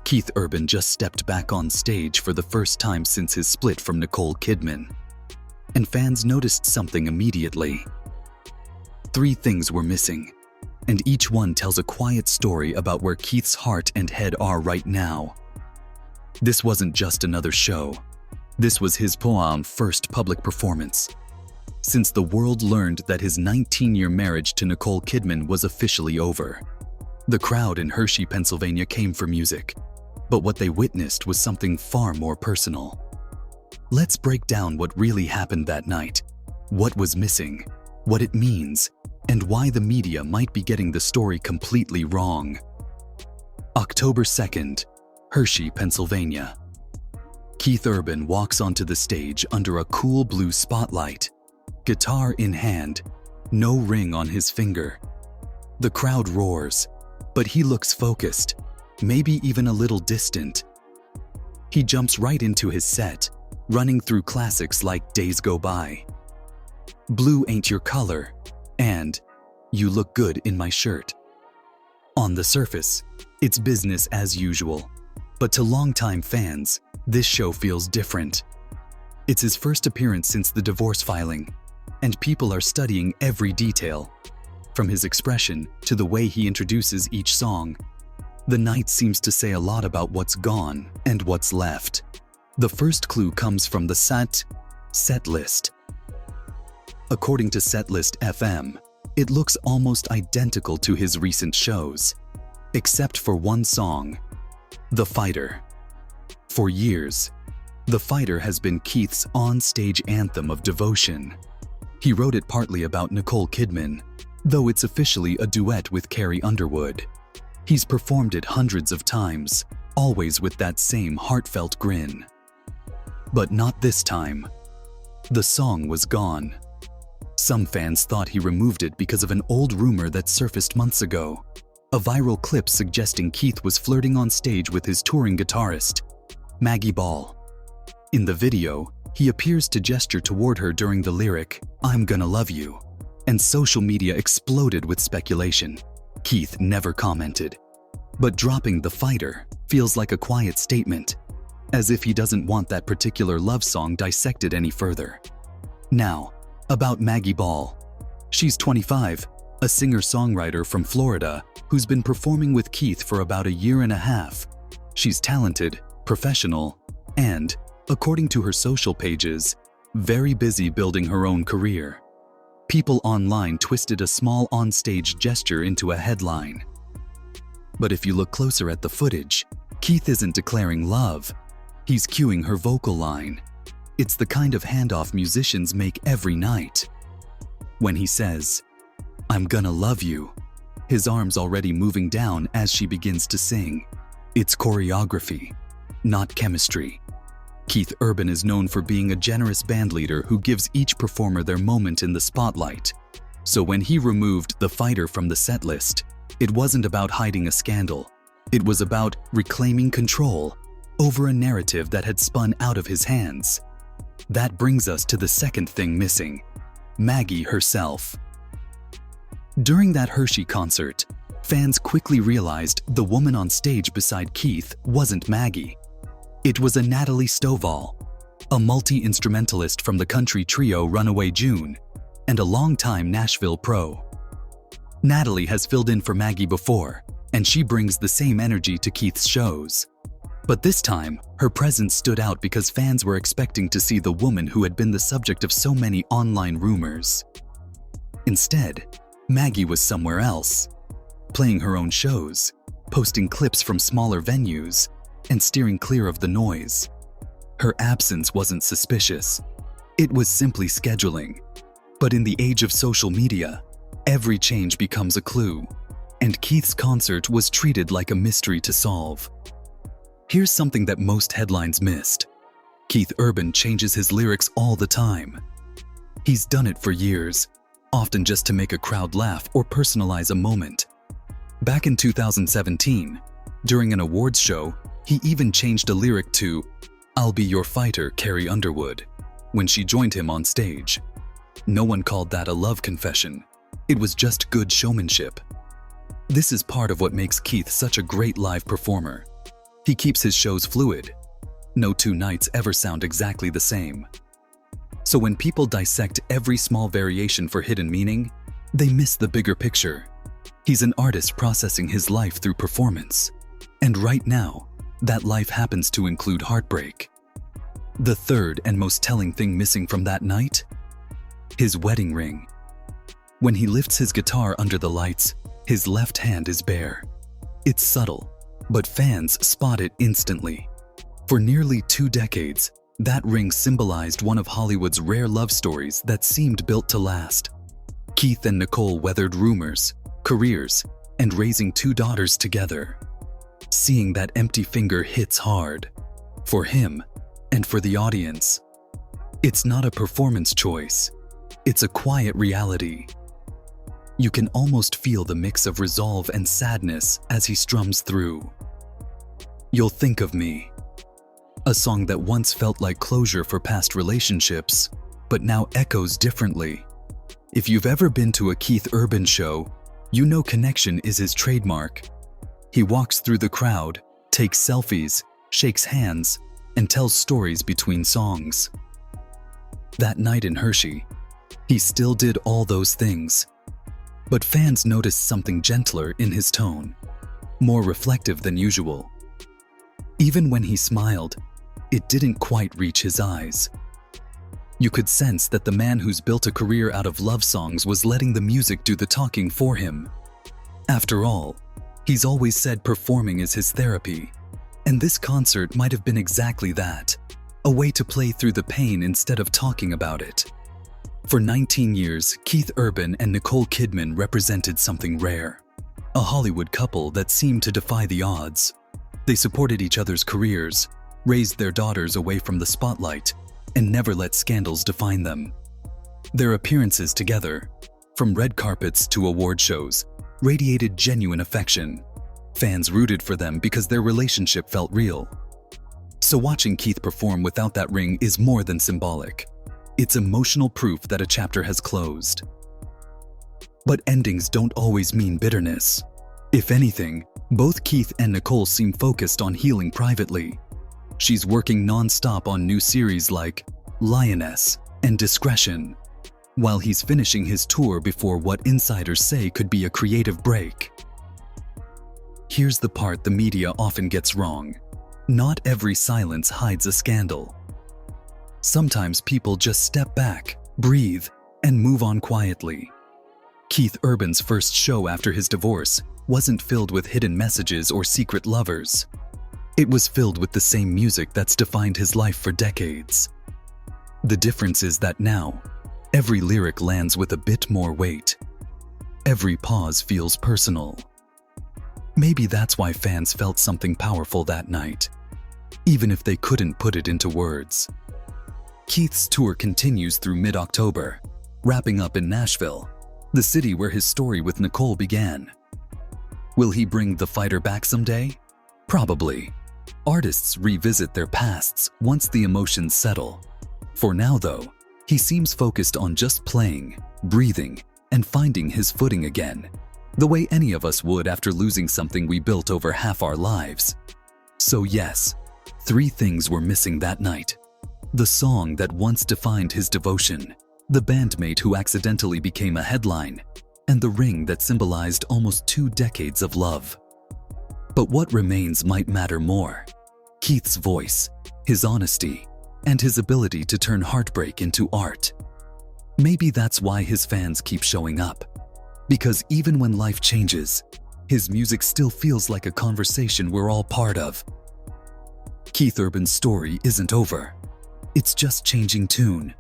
Keith Urban just stepped back on stage for the first time since his split from Nicole Kidman. And fans noticed something immediately. 3 things were missing, and each one tells a quiet story about where Keith's heart and head are right now. This wasn't just another show. This was his first public performance. Since the world learned that his 19-year marriage to Nicole Kidman was officially over. The crowd in Hershey, Pennsylvania came for music, but what they witnessed was something far more personal. Let's break down what really happened that night, what was missing, what it means, and why the media might be getting the story completely wrong. October 2nd, Hershey, Pennsylvania. Keith Urban walks onto the stage under a cool blue spotlight, guitar in hand, no ring on his finger. The crowd roars, but he looks focused, maybe even a little distant. He jumps right into his set, running through classics like Days Go By, Blue Ain't Your Color, and You Look Good in My Shirt. On the surface, it's business as usual, but to longtime fans, this show feels different. It's his first appearance since the divorce filing, and people are studying every detail, from his expression to the way he introduces each song. The night seems to say a lot about what's gone and what's left. The first clue comes from the setlist. According to Setlist FM, it looks almost identical to his recent shows, except for one song, The Fighter. For years, The Fighter has been Keith's on-stage anthem of devotion. He wrote it partly about Nicole Kidman, though it's officially a duet with Carrie Underwood. He's performed it hundreds of times, always with that same heartfelt grin. But not this time. The song was gone. Some fans thought he removed it because of an old rumor that surfaced months ago, a viral clip suggesting Keith was flirting on stage with his touring guitarist, Maggie Ball. In the video, he appears to gesture toward her during the lyric, "I'm gonna love you," and social media exploded with speculation. Keith never commented, but dropping The Fighter feels like a quiet statement, as if he doesn't want that particular love song dissected any further. Now, about Maggie Ball. She's 25, a singer-songwriter from Florida who's been performing with Keith for about a year and a half. She's talented, professional, and, according to her social pages, very busy building her own career. People online twisted a small on-stage gesture into a headline. But if you look closer at the footage, Keith isn't declaring love. He's cueing her vocal line. It's the kind of handoff musicians make every night. When he says, "I'm gonna love you," his arm's already moving down as she begins to sing. It's choreography, not chemistry. Keith Urban is known for being a generous bandleader who gives each performer their moment in the spotlight. So when he removed The Fighter from the setlist, it wasn't about hiding a scandal. It was about reclaiming control over a narrative that had spun out of his hands. That brings us to the second thing missing, Maggie herself. During that Hershey concert, fans quickly realized the woman on stage beside Keith wasn't Maggie. It was a Natalie Stovall, a multi-instrumentalist from the country trio Runaway June, and a longtime Nashville pro. Natalie has filled in for Maggie before, and she brings the same energy to Keith's shows. But this time, her presence stood out because fans were expecting to see the woman who had been the subject of so many online rumors. Instead, Maggie was somewhere else, playing her own shows, posting clips from smaller venues, and steering clear of the noise. Her absence wasn't suspicious. It was simply scheduling. But in the age of social media, every change becomes a clue, and Keith's concert was treated like a mystery to solve. Here's something that most headlines missed. Keith Urban changes his lyrics all the time. He's done it for years, often just to make a crowd laugh or personalize a moment. Back in 2017, during an awards show, he even changed a lyric to "I'll Be Your Fighter, Carrie Underwood," when she joined him on stage. No one called that a love confession. It was just good showmanship. This is part of what makes Keith such a great live performer. He keeps his shows fluid. No two nights ever sound exactly the same. So when people dissect every small variation for hidden meaning, they miss the bigger picture. He's an artist processing his life through performance. And right now, that life happens to include heartbreak. The third and most telling thing missing from that night? His wedding ring. When he lifts his guitar under the lights, his left hand is bare. It's subtle, but fans spot it instantly. For nearly 2 decades, that ring symbolized one of Hollywood's rare love stories that seemed built to last. Keith and Nicole weathered rumors, careers, and raising 2 daughters together. Seeing that empty finger hits hard. For him, and for the audience. It's not a performance choice. It's a quiet reality. You can almost feel the mix of resolve and sadness as he strums through. You'll Think of Me. A song that once felt like closure for past relationships, but now echoes differently. If you've ever been to a Keith Urban show, you know connection is his trademark. He walks through the crowd, takes selfies, shakes hands, and tells stories between songs. That night in Hershey, he still did all those things. But fans noticed something gentler in his tone, more reflective than usual. Even when he smiled, it didn't quite reach his eyes. You could sense that the man who's built a career out of love songs was letting the music do the talking for him. After all, he's always said performing is his therapy, and this concert might have been exactly that, a way to play through the pain instead of talking about it. For 19 years, Keith Urban and Nicole Kidman represented something rare, a Hollywood couple that seemed to defy the odds. They supported each other's careers, raised their daughters away from the spotlight, and never let scandals define them. Their appearances together, from red carpets to award shows, radiated genuine affection. Fans rooted for them because their relationship felt real. So watching Keith perform without that ring is more than symbolic. It's emotional proof that a chapter has closed. But endings don't always mean bitterness. If anything, both Keith and Nicole seem focused on healing privately. She's working non-stop on new series like Lioness and Discretion, while he's finishing his tour before what insiders say could be a creative break. Here's the part the media often gets wrong. Not every silence hides a scandal. Sometimes people just step back, breathe, and move on quietly. Keith Urban's first show after his divorce wasn't filled with hidden messages or secret lovers. It was filled with the same music that's defined his life for decades. The difference is that now, every lyric lands with a bit more weight. Every pause feels personal. Maybe that's why fans felt something powerful that night, even if they couldn't put it into words. Keith's tour continues through mid-October, wrapping up in Nashville, the city where his story with Nicole began. Will he bring the fighter back someday? Probably. Artists revisit their pasts once the emotions settle. For now, though, he seems focused on just playing, breathing, and finding his footing again, the way any of us would after losing something we built over half our lives. So yes, 3 things were missing that night. The song that once defined his devotion, the bandmate who accidentally became a headline, and the ring that symbolized almost 2 decades of love. But what remains might matter more. Keith's voice, his honesty, and his ability to turn heartbreak into art. Maybe that's why his fans keep showing up. Because even when life changes, his music still feels like a conversation we're all part of. Keith Urban's story isn't over. It's just changing tune.